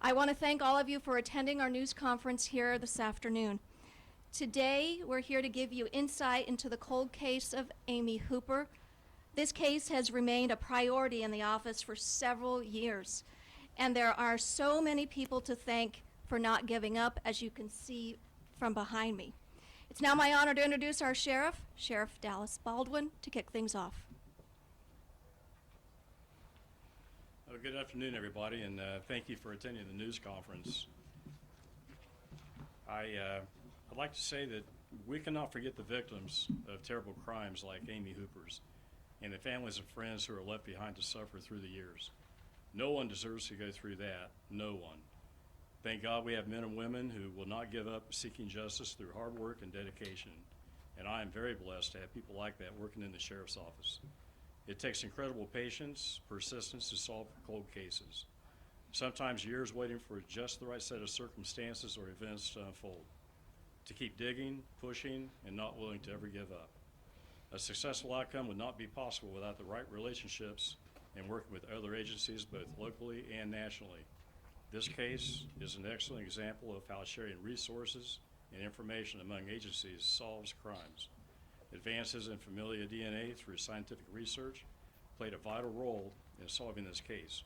I want to thank all of you for attending our news conference here this afternoon. Today, we're here to give you insight into the cold case of Amy Hooper. This case has remained a priority in the office for several years, and there are so many people to thank for not giving up, as you can see from behind me. It's now my honor to introduce our sheriff, Sheriff Dallas Baldwin, to kick things off. Good afternoon, everybody, and thank you for attending the news conference. I'd like to say that we cannot forget the victims of terrible crimes like Amy Hooper's and the families and friends who are left behind to suffer through the years. No one deserves to go through that, no one. Thank God we have men and women who will not give up seeking justice through hard work and dedication, and I am very blessed to have people like that working in the sheriff's office. It takes incredible patience, persistence to solve cold cases. Sometimes years waiting for just the right set of circumstances or events to unfold. To keep digging, pushing, and not willing to ever give up. A successful outcome would not be possible without the right relationships and working with other agencies both locally and nationally. This case is an excellent example of how sharing resources and information among agencies solves crimes. Advances in familial DNA through scientific research played a vital role in solving this case,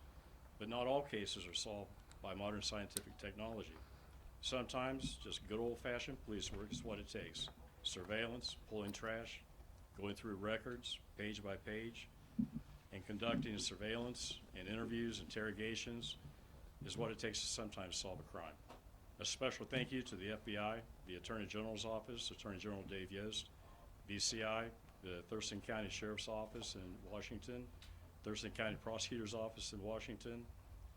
but not all cases are solved by modern scientific technology. Sometimes just good old-fashioned police work is what it takes. Surveillance, pulling trash, going through records page by page, and conducting surveillance and interviews, interrogations is what it takes to sometimes solve a crime. A special thank you to the FBI, the Attorney General's Office, Attorney General Dave Yost, BCI, the Thurston County Sheriff's Office in Washington, Thurston County Prosecutor's Office in Washington,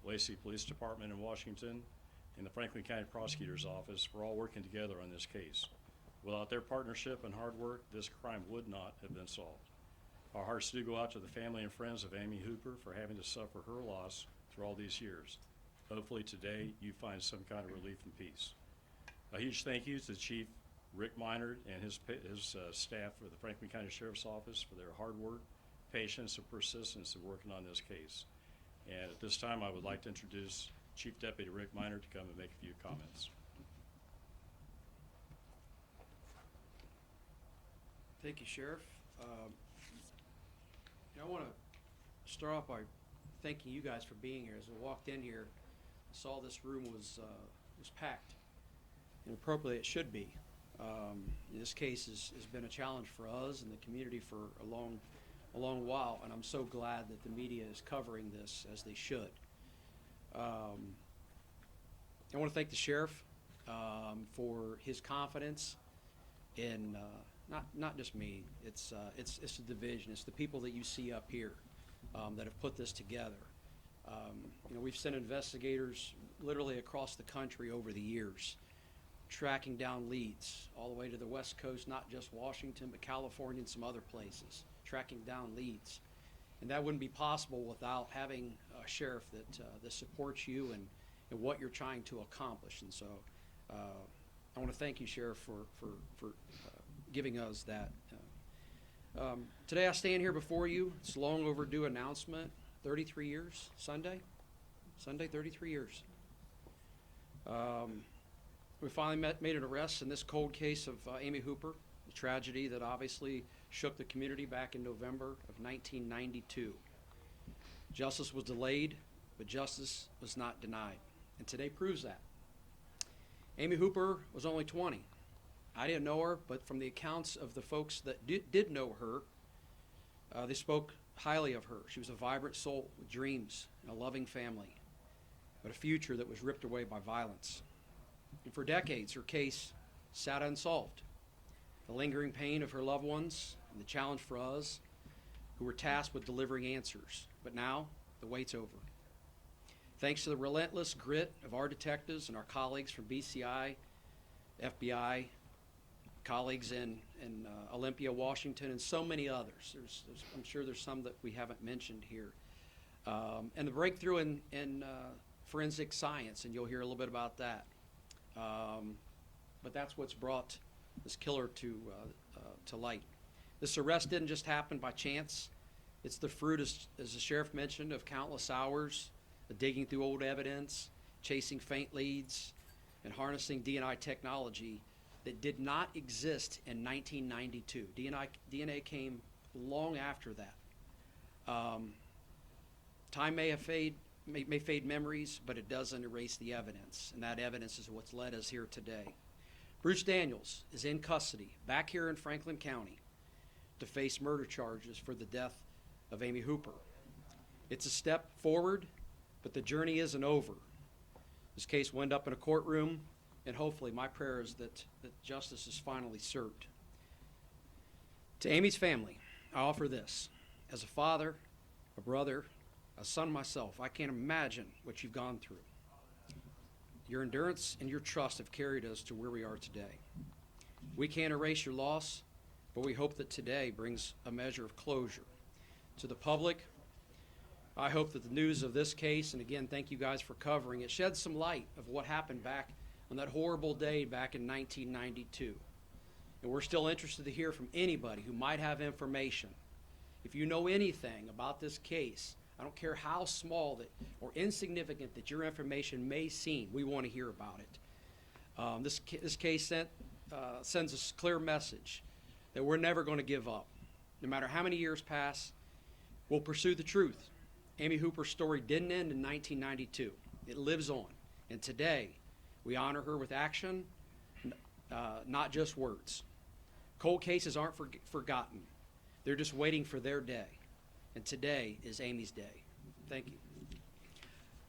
Lacey Police Department in Washington, and the Franklin County Prosecutor's Office for all working together on this case. Without their partnership and hard work, this crime would not have been solved. Our hearts do go out to the family and friends of Amy Hooper for having to suffer her loss through all these years. Hopefully today you find some kind of relief and peace. A huge thank you to Chief Rick Minard and his staff for the Franklin County Sheriff's Office for their hard work, patience, and persistence in working on this case. And at this time, I would like to introduce Chief Deputy Rick Minard to come and make a few comments. Thank you, Sheriff. I want to start off by thanking you guys for being here. As I walked in here, I saw this room was packed, and appropriately it should be. This case has been a challenge for us and the community for a long while, and I'm so glad that the media is covering this as they should. I want to thank the sheriff for his confidence in not just me. It's the division. It's the people that you see up here that have put this together. We've sent investigators literally across the country over the years, tracking down leads all the way to the West Coast, not just Washington, but California and some other places, tracking down leads. And that wouldn't be possible without having a sheriff that supports you and what you're trying to accomplish. And so I want to thank you, Sheriff, for giving us that. Today I stand here before you. It's a long overdue announcement. 33 years, Sunday, 33 years. We finally made an arrest in this cold case of Amy Hooper, a tragedy that obviously shook the community back in November of 1992. Justice was delayed, but justice was not denied, and today proves that. Amy Hooper was only 20. I didn't know her, but from the accounts of the folks that did know her, they spoke highly of her. She was a vibrant soul with dreams and a loving family, but a future that was ripped away by violence. And for decades, her case sat unsolved. The lingering pain of her loved ones and the challenge for us who were tasked with delivering answers. But now, the wait's over. Thanks to the relentless grit of our detectives and our colleagues from BCI, FBI, colleagues in Olympia, Washington, and so many others. I'm sure there's some that we haven't mentioned here. And the breakthrough in forensic science, and you'll hear a little bit about that. But that's what's brought this killer to light. This arrest didn't just happen by chance. It's the fruit, as the sheriff mentioned, of countless hours of digging through old evidence, chasing faint leads, and harnessing D&I technology that did not exist in 1992. DNA came long after that. Time may fade memories, but it doesn't erase the evidence, and that evidence is what's led us here today. Bruce Daniels is in custody back here in Franklin County to face murder charges for the death of Amy Hooper. It's a step forward, but the journey isn't over. This case will end up in a courtroom, and hopefully my prayer is that justice is finally served. To Amy's family, I offer this. As a father, a brother, a son myself, I can't imagine what you've gone through. Your endurance and your trust have carried us to where we are today. We can't erase your loss, but we hope that today brings a measure of closure. To the public, I hope that the news of this case, and again, thank you guys for covering it, sheds some light of what happened back on that horrible day back in 1992. And we're still interested to hear from anybody who might have information. If you know anything about this case, I don't care how small that or insignificant that your information may seem, we want to hear about it. This case sends a clear message that we're never going to give up. No matter how many years pass, we'll pursue the truth. Amy Hooper's story didn't end in 1992. It lives on. And today, we honor her with action, not just words. Cold cases aren't forgotten. They're just waiting for their day. And today is Amy's day. Thank you.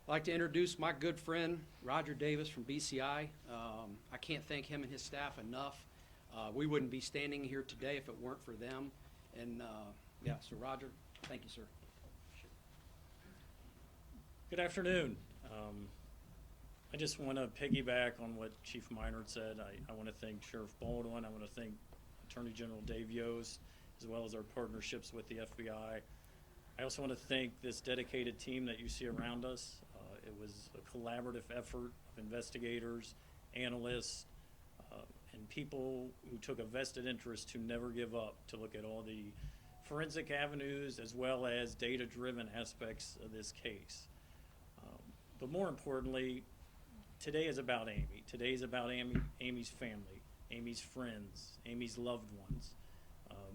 I'd like to introduce my good friend, Roger Davis from BCI. I can't thank him and his staff enough. We wouldn't be standing here today if it weren't for them. And so Roger, thank you, sir. Good afternoon. I just want to piggyback on what Chief Minard said. I want to thank Sheriff Baldwin. I want to thank Attorney General Dave Yost, as well as our partnerships with the FBI. I also want to thank this dedicated team that you see around us. It was a collaborative effort of investigators, analysts, and people who took a vested interest to never give up, to look at all the forensic avenues as well as data-driven aspects of this case. But more importantly, today is about Amy. Today is about Amy's family, Amy's friends, Amy's loved ones.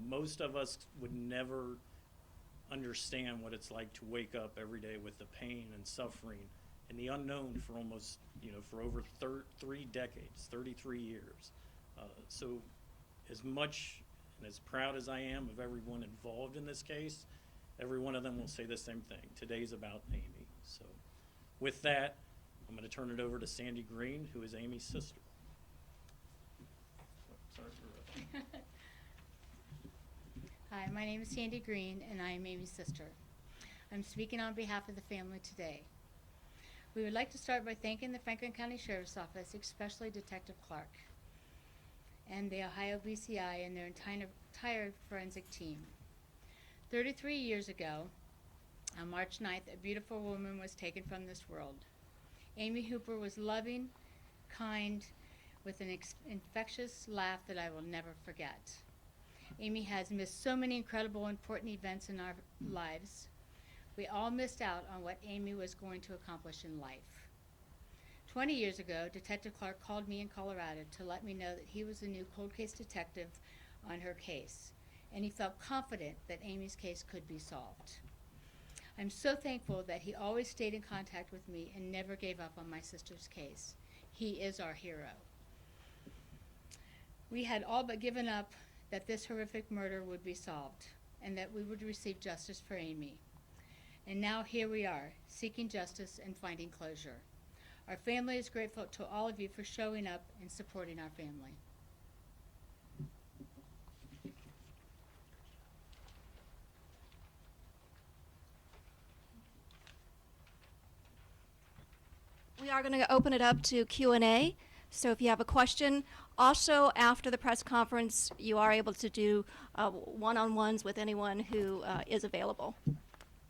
Most of us would never understand what it's like to wake up every day with the pain and suffering and the unknown for almost, for over 3 decades, 33 years. So as much and as proud as I am of everyone involved in this case, every one of them will say the same thing. Today's about Amy. So with that, I'm going to turn it over to Sandy Green, who is Amy's sister. Sorry for Hi, my name is Sandy Green, and I am Amy's sister. I'm speaking on behalf of the family today. We would like to start by thanking the Franklin County Sheriff's Office, especially Detective Clark, and the Ohio BCI and their entire forensic team. 33 years ago, on March 9th, a beautiful woman was taken from this world. Amy Hooper was loving, kind, with an infectious laugh that I will never forget. Amy has missed so many incredible, important events in our lives. We all missed out on what Amy was going to accomplish in life. 20 years ago, Detective Clark called me in Colorado to let me know that he was the new cold case detective on her case, and he felt confident that Amy's case could be solved. I'm so thankful that he always stayed in contact with me and never gave up on my sister's case. He is our hero. We had all but given up that this horrific murder would be solved and that we would receive justice for Amy. And now here we are, seeking justice and finding closure. Our family is grateful to all of you for showing up and supporting our family. We are going to open it up to Q&A. So if you have a question, also after the press conference, you are able to do one-on-ones with anyone who is available.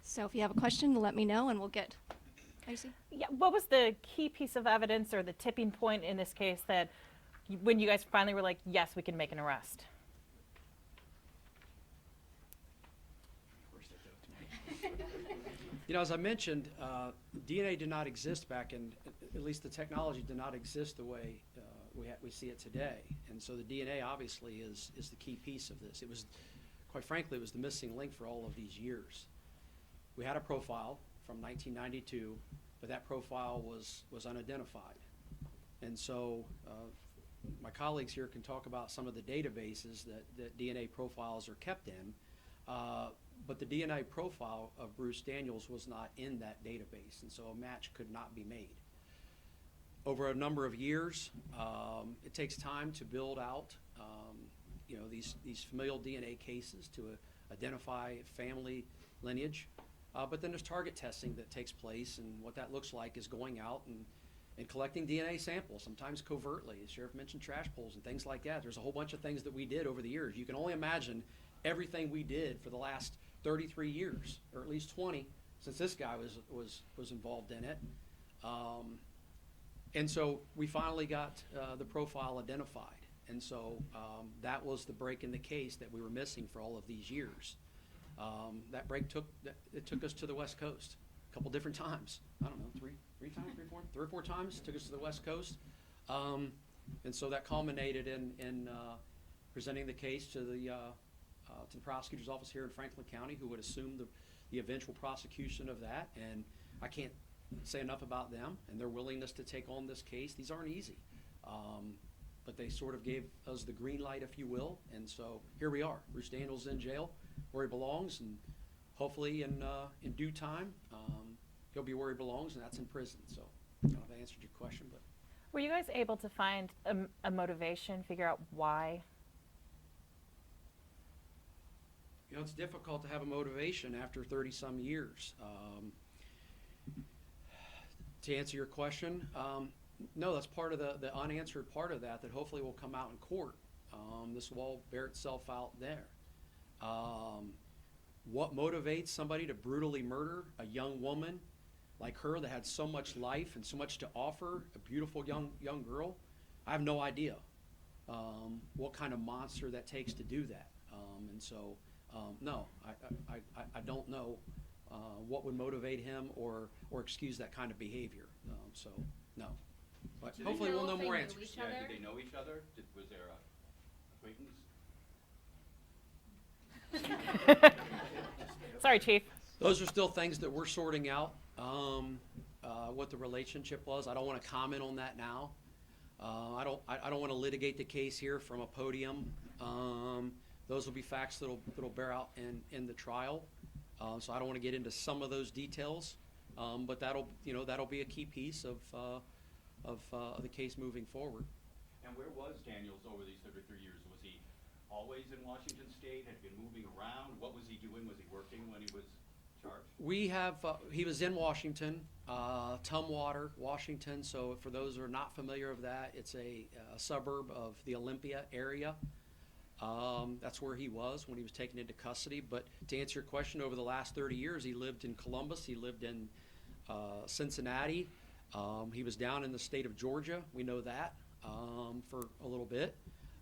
So if you have a question, let me know and we'll get. Lacey? Yeah, what was the key piece of evidence or the tipping point in this case that when you guys finally were like, yes, we can make an arrest? You know, as I mentioned, DNA did not exist back in, at least the technology did not exist the way we see it today. And so the DNA obviously is the key piece of this. It was, quite frankly, it was the missing link for all of these years. We had a profile from 1992, but that profile was unidentified. And so my colleagues here can talk about some of the databases that DNA profiles are kept in, but the DNA profile of Bruce Daniels was not in that database, and so a match could not be made. Over a number of years, it takes time to build out these familial DNA cases to identify family lineage. But then there's target testing that takes place, and what that looks like is going out and collecting DNA samples, sometimes covertly. The sheriff mentioned trash pulls and things like that. There's a whole bunch of things that we did over the years. You can only imagine everything we did for the last 33 years, or at least 20, since this guy was involved in it. And so we finally got the profile identified. And so that was the break in the case that we were missing for all of these years. That break took us to the West Coast a couple different times. I don't know, three or four times took us to the West Coast. And so that culminated in presenting the case to the prosecutor's office here in Franklin County, who would assume the eventual prosecution of that. And I can't say enough about them and their willingness to take on this case. These aren't easy. But they sort of gave us the green light, if you will. And so here we are. Bruce Daniels in jail where he belongs, and hopefully in due time he'll be where he belongs, and that's in prison. So I don't know if I answered your question, but Were you guys able to find a motivation, figure out why? you know, it's difficult to have a motivation after 30-some years. To answer your question, no, that's part of the unanswered part of that hopefully will come out in court. This will all bear itself out there. What motivates somebody to brutally murder a young woman like her that had so much life and so much to offer, a beautiful young girl? I have no idea what kind of monster that takes to do that. And so, no, I don't know what would motivate him or excuse that kind of behavior. So, no. But Do they hopefully we'll know if they more knew answers. each Yeah, other? did they know each other? Was there a acquaintance? Sorry, Chief. Those are still things that we're sorting out, what the relationship was. I don't want to comment on that now. I don't want to litigate the case here from a podium. Those will be facts that'll bear out in the trial. So I don't want to get into some of those details, but that'll be a key piece of the case moving forward. And where was Daniels over these 33 years? Was he always in Washington State? Had he been moving around? What was he doing? Was he working when he was charged? We have, he was in Washington, Tumwater, Washington. So for those who are not familiar with that, it's a suburb of the Olympia area. That's where he was when he was taken into custody. But to answer your question, over the last 30 years, he lived in Columbus. He lived in Cincinnati. He was down in the state of Georgia. We know that for a little bit.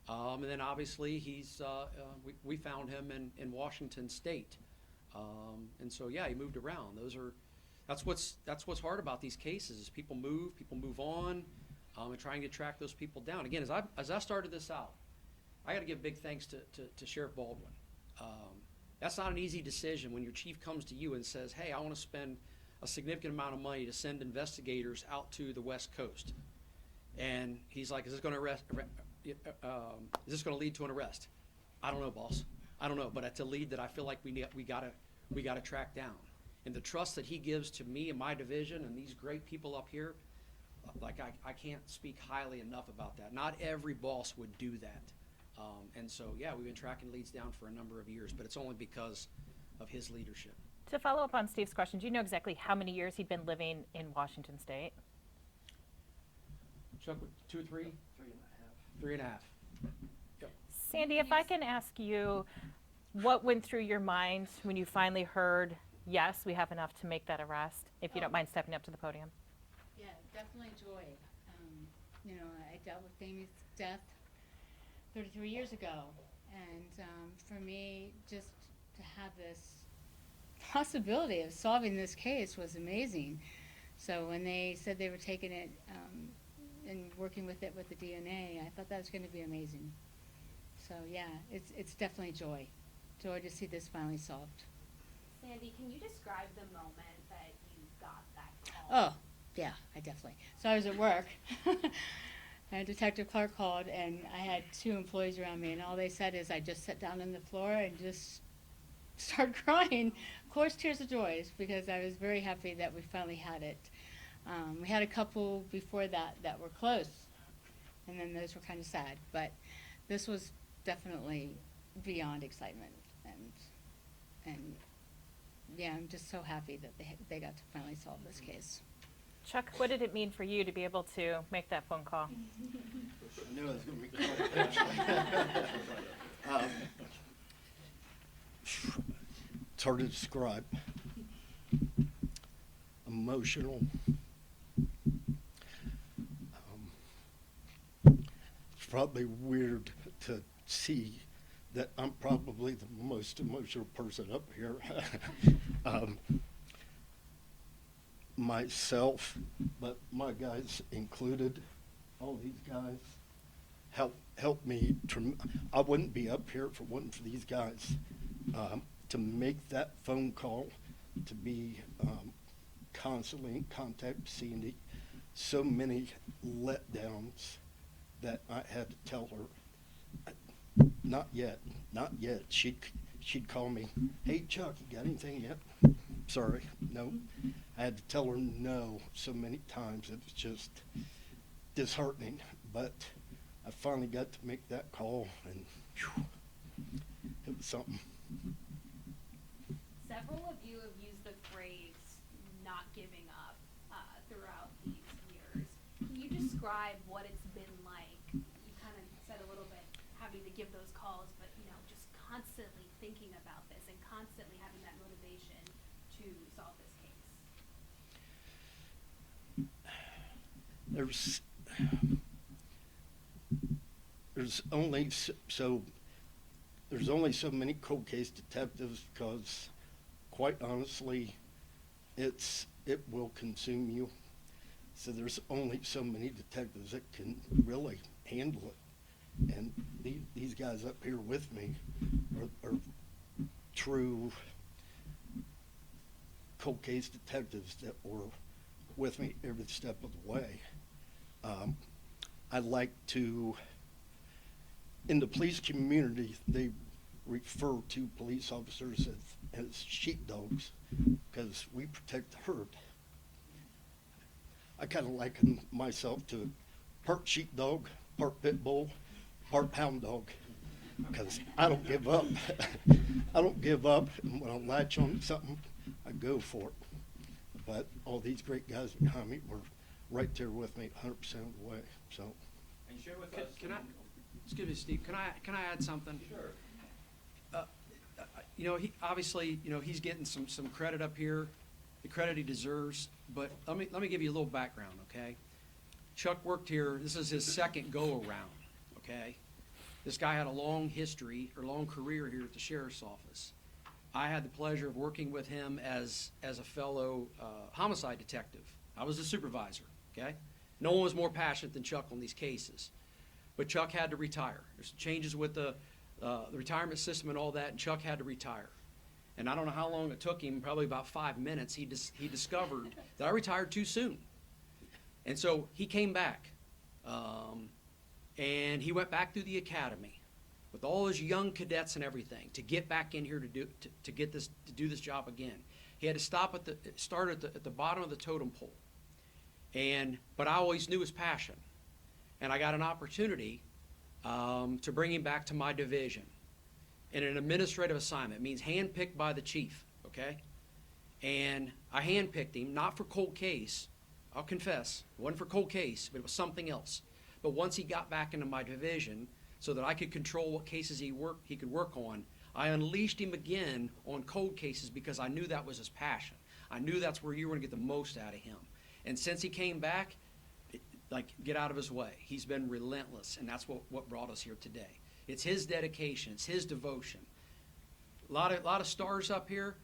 And then obviously we found him in Washington State. And so yeah, he moved around. That's what's hard about these cases is people move on, and trying to track those people down. Again, as I started this out, I got to give big thanks to Sheriff Baldwin. That's not an easy decision when your chief comes to you and says, "Hey, I want to spend a significant amount of money to send investigators out to the West Coast," and he's like, "Is this going to lead to an arrest?" I don't know, boss. I don't know, but it's a lead that I feel like we gotta track down. And the trust that he gives to me and my division and these great people up here, like I can't speak highly enough about that. Not every boss would do that. And so yeah, we've been tracking leads down for a number of years, but it's only because of his leadership. To follow up on Steve's question, do you know exactly how many years he'd been living in Washington State? Chuck, 2 or 3? 3.5. Yep. Sandy, if I can ask you, what went through your mind when you finally heard, yes, we have enough to make that arrest, if you don't mind stepping up to the podium? Yeah, definitely joy. I dealt with Amy's death 33 years ago, and for me, just to have this possibility of solving this case was amazing. So when they said they were taking it and working with it with the DNA, I thought that was going to be amazing. So yeah, it's definitely joy to see this finally solved. Sandy, can you describe the moment that you got that call? Oh, yeah, I definitely. So I was at work, and Detective Clark called, and I had 2 employees around me, and all they said is I just sat down on the floor and just started crying. Of course, tears of joy, because I was very happy that we finally had it. We had a couple before that were close, and then those were kind of sad, but this was definitely beyond excitement, and yeah, I'm just so happy that they got to finally solve this case. Chuck, what did it mean for you to be able to make that phone call? I knew it was going to be called. It's hard to describe. Emotional. It's probably weird to see that I'm probably the most emotional person up here. Myself, but my guys included, all these guys helped me. I wouldn't be up here if it wasn't for these guys. To make that phone call, to be constantly in contact with Sandy, so many letdowns that I had to tell her, not yet. She'd call me, hey Chuck, you got anything yet? Sorry, no. I had to tell her no so many times. It was just disheartening. But I finally got to make that call, and whew, it was something. Several of you have used the phrase not giving up throughout these years. Can you describe what it's been like? You kind of said a little bit having to give those calls, but just constantly thinking about this and constantly having that motivation to solve this case. There's only so many cold case detectives, because quite honestly, it will consume you. So there's only so many detectives that can really handle it. And these guys up here with me are true cold case detectives that were with me every step of the way. I like to, in the police community, they refer to police officers as sheepdogs, because we protect the herd. I kind of liken myself to part sheepdog, part pit bull, part hound dog, because I don't give up. I don't give up, and when I latch on to something, I go for it. But all these great guys behind me were right there with me 100% of the way. So, And share with us. Can I, excuse me, Steve, can I add something? Sure. He obviously, he's getting some credit up here, the credit he deserves. But let me give you a little background, okay? Chuck worked here. This is his second go around, okay? This guy had a long career here at the sheriff's office. I had the pleasure of working with him as a fellow homicide detective. I was a supervisor, okay? No one was more passionate than Chuck on these cases. But Chuck had to retire. There's changes with the retirement system and all that, and Chuck had to retire. And I don't know how long it took him, probably about 5 minutes, he discovered that I retired too soon. And so he came back, and he went back through the academy with all his young cadets and everything to get back in here to do this job again. He had to start at the bottom of the totem pole. But I always knew his passion, and I got an opportunity to bring him back to my division in an administrative assignment. It means handpicked by the chief, okay? And I handpicked him, not for cold case, I'll confess, it wasn't for cold case, but it was something else. But once he got back into my division, so that I could control what cases he could work on, I unleashed him again on cold cases, because I knew that was his passion. I knew that's where you were going to get the most out of him. And since he came back, get out of his way. He's been relentless, and that's what brought us here today. It's his dedication. It's his devotion. A lot of stars up here,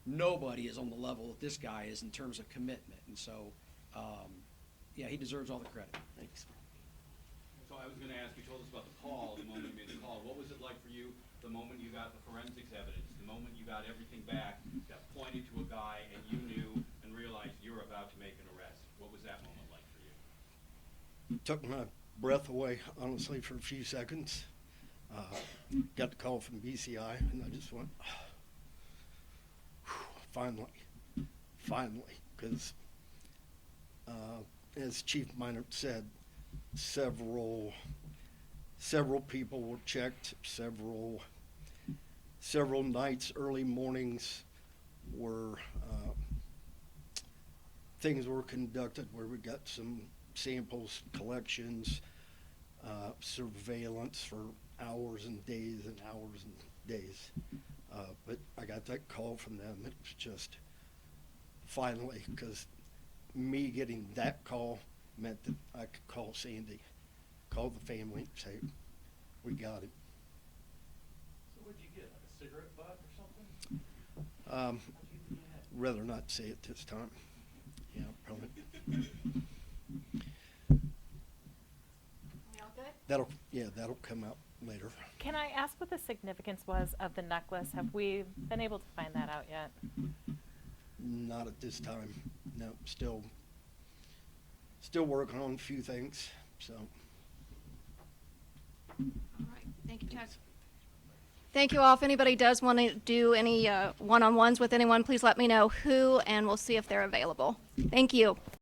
nobody is on the level that this guy is in terms of commitment. And so, yeah, he deserves all the credit. Thanks. So I was gonna ask, you told us about the call, the moment you made the call. What was it like for you, the moment you got the forensics evidence, the moment you got everything back that pointed to a guy and you knew and realized you were about to make an arrest? What was that moment like for you? Took my breath away, honestly, for a few seconds. Got the call from BCI, and I just went, finally, because as Chief Minor said, several people were checked, several nights, early mornings were things were conducted where we got some samples, collections, surveillance for hours and days and hours and days. But I got that call from them. It was just finally, because me getting that call meant that I could call Sandy, call the family, and say, we got it. So what'd you get, like a cigarette butt or something? Rather not say it this time. Yeah, probably. We all good? That'll come out later. Can I ask what the significance was of the necklace? Have we been able to find that out yet? Not at this time. No, still working on a few things, so. All right, thank you, Chuck. Thank you all. If anybody does want to do any one-on-ones with anyone, please let me know who, and we'll see if they're available. Thank you.